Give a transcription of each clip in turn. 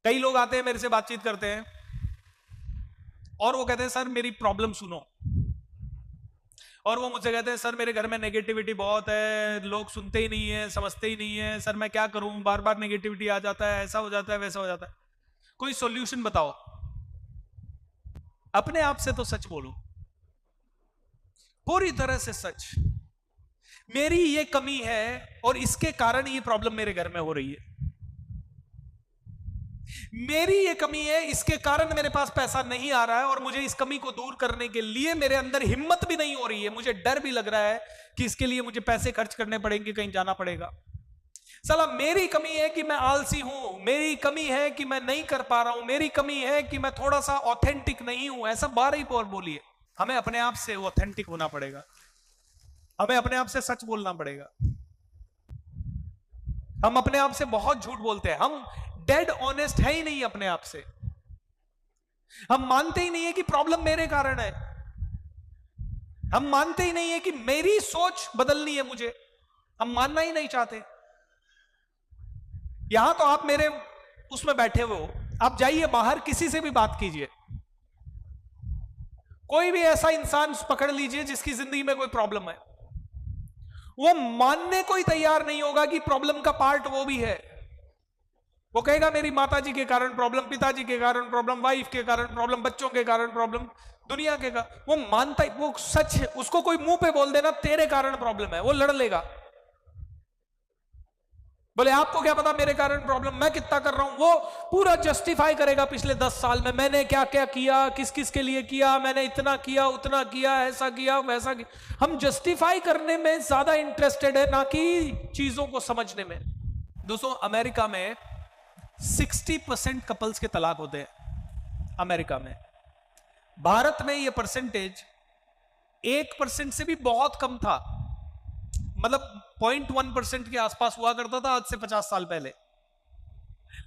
कई लोग आते हैं मेरे से बातचीत करते हैं और वो कहते हैं सर मेरी प्रॉब्लम सुनो, और वो मुझसे कहते हैं सर मेरे घर में नेगेटिविटी बहुत है, लोग सुनते ही नहीं है, समझते ही नहीं है, सर मैं क्या करूं, बार बार नेगेटिविटी आ जाता है, ऐसा हो जाता है, वैसा हो जाता है, कोई सॉल्यूशन बताओ। अपने आप से तो सच बोलो, पूरी तरह से सच। मेरी ये कमी है और इसके कारण ये प्रॉब्लम मेरे घर में हो रही है। मेरी ये कमी है, इसके कारण मेरे पास पैसा नहीं आ रहा है, और मुझे इस कमी को दूर करने के लिए मेरे अंदर हिम्मत भी नहीं हो रही है, मुझे डर भी लग रहा है कि इसके लिए मुझे पैसे खर्च करने पड़ेंगे, कहीं जाना पड़ेगा। साला मेरी कमी है कि मैं आलसी हूं, मेरी कमी है कि मैं नहीं कर पा रहा हूं, मेरी कमी है कि मैं थोड़ा सा ऑथेंटिक नहीं हूं। ऐसा 12 ही और बोलिए। हमें अपने आप से ऑथेंटिक होना पड़ेगा, हमें अपने आप से सच बोलना पड़ेगा। हम अपने आप से बहुत झूठ बोलते हैं, हम डेड ऑनेस्ट है ही नहीं अपने आप से। हम मानते ही नहीं है कि प्रॉब्लम मेरे कारण है, हम मानते ही नहीं है कि मेरी सोच बदलनी है मुझे, हम मानना ही नहीं चाहते। यहां तो आप मेरे उसमें बैठे हुए हो, आप जाइए बाहर किसी से भी बात कीजिए, कोई भी ऐसा इंसान पकड़ लीजिए जिसकी जिंदगी में कोई प्रॉब्लम है, वो मानने को ही तैयार नहीं होगा कि प्रॉब्लम का पार्ट वो भी है। वो कहेगा मेरी माताजी के कारण प्रॉब्लम, पिताजी के कारण प्रॉब्लम, वाइफ के कारण प्रॉब्लम, बच्चों के कारण प्रॉब्लम, दुनिया के कारण। वो मानता ही, वो सच है, उसको कोई मुंह पे बोल देना तेरे कारण प्रॉब्लम है, वो लड़ लेगा। बोले आपको क्या पता मेरे कारण प्रॉब्लम, मैं कितना कर रहा हूं, वो पूरा जस्टिफाई करेगा पिछले 10 साल में मैंने क्या क्या किया, किस किस के लिए किया, मैंने इतना किया, उतना किया, ऐसा किया, वैसा किया। हम जस्टिफाई करने में ज्यादा इंटरेस्टेड है, ना कि चीजों को समझने में। दोस्तों अमेरिका में 60% कपल्स के तलाक होते हैं अमेरिका में। भारत में यह परसेंटेज 1% से भी बहुत कम था, मतलब 0.1% के आसपास हुआ करता था आज से 50 साल पहले।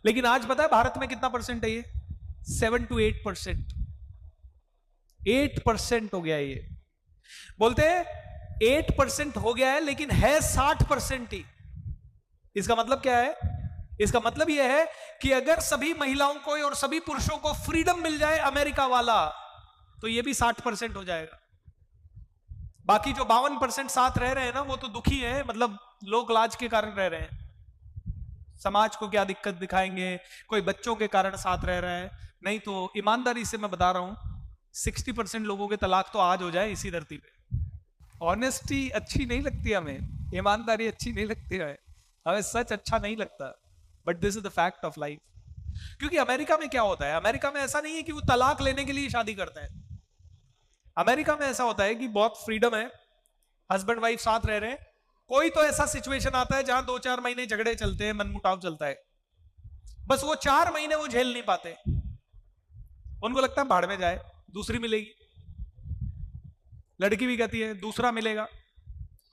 लेकिन आज पता है भारत में कितना परसेंट है? ये 7 to 8%। 8% हो गया ये। बोलते हैं 8% हो गया है, लेकिन है 60% ही। इसका मतलब क्या है? इसका मतलब यह है कि अगर सभी महिलाओं को और सभी पुरुषों को फ्रीडम मिल जाए अमेरिका वाला, तो यह भी 60% हो जाएगा। बाकी जो 52% साथ रह रहे हैं ना, वो तो दुखी है, मतलब लोक लाज के कारण रह रहे हैं। समाज को क्या दिक्कत दिखाएंगे, कोई बच्चों के कारण साथ रह रहा है, नहीं तो ईमानदारी से मैं बता रहा हूं 60% लोगों के तलाक तो आज हो जाए इसी धरती पे। ऑनेस्टी अच्छी नहीं लगती हमें, ईमानदारी अच्छी नहीं लगती है हमें, सच अच्छा नहीं लगता, but this is the fact of life. क्योंकि अमेरिका में क्या होता है, अमेरिका में ऐसा नहीं है कि वो तलाक लेने के लिए शादी करते हैं। अमेरिका में ऐसा होता है कि बहुत फ्रीडम है, हस्बैंड वाइफ साथ रह रहे हैं, कोई तो ऐसा सिचुएशन आता है जहां 2-4 महीने झगड़े चलते हैं, मनमुटाव चलता है, बस वो 4 महीने वो झेल नहीं पाते, उनको लगता है भाड़ में जाए, दूसरी मिलेगी। लड़की भी कहती है दूसरा मिलेगा।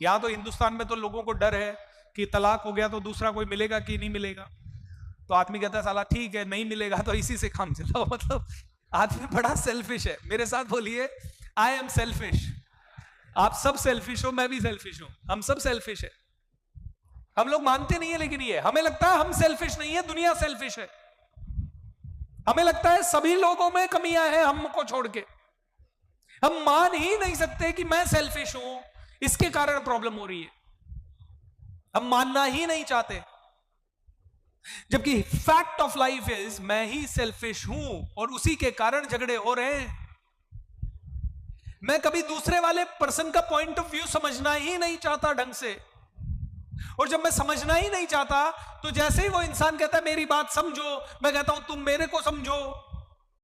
यहां तो हिंदुस्तान में तो लोगों को डर है कि तलाक हो गया तो दूसरा कोई मिलेगा कि नहीं मिलेगा, तो आदमी कहता है साला ठीक है नहीं मिलेगा तो इसी से काम चलाओ। मतलब आदमी बड़ा सेल्फिश है। मेरे साथ बोलिए आई एम सेल्फिश। आप सब सेल्फिश हो, मैं भी सेल्फिश हूं, हम सब सेल्फिश है। हम लोग मानते नहीं है, लेकिन ये हमें लगता है हम सेल्फिश नहीं है, दुनिया सेल्फिश है। हमें लगता है सभी लोगों में कमियां हैं हमको छोड़ के। हम मान ही नहीं सकते कि मैं सेल्फिश हूं, इसके कारण प्रॉब्लम हो रही है। हम मानना ही नहीं चाहते, जबकि फैक्ट ऑफ लाइफ इज मैं ही सेल्फिश हूं और उसी के कारण झगड़े हो रहे हैं। मैं कभी दूसरे वाले पर्सन का पॉइंट ऑफ व्यू समझना ही नहीं चाहता ढंग से, और जब मैं समझना ही नहीं चाहता तो जैसे ही वो इंसान कहता है मेरी बात समझो, मैं कहता हूं तुम मेरे को समझो।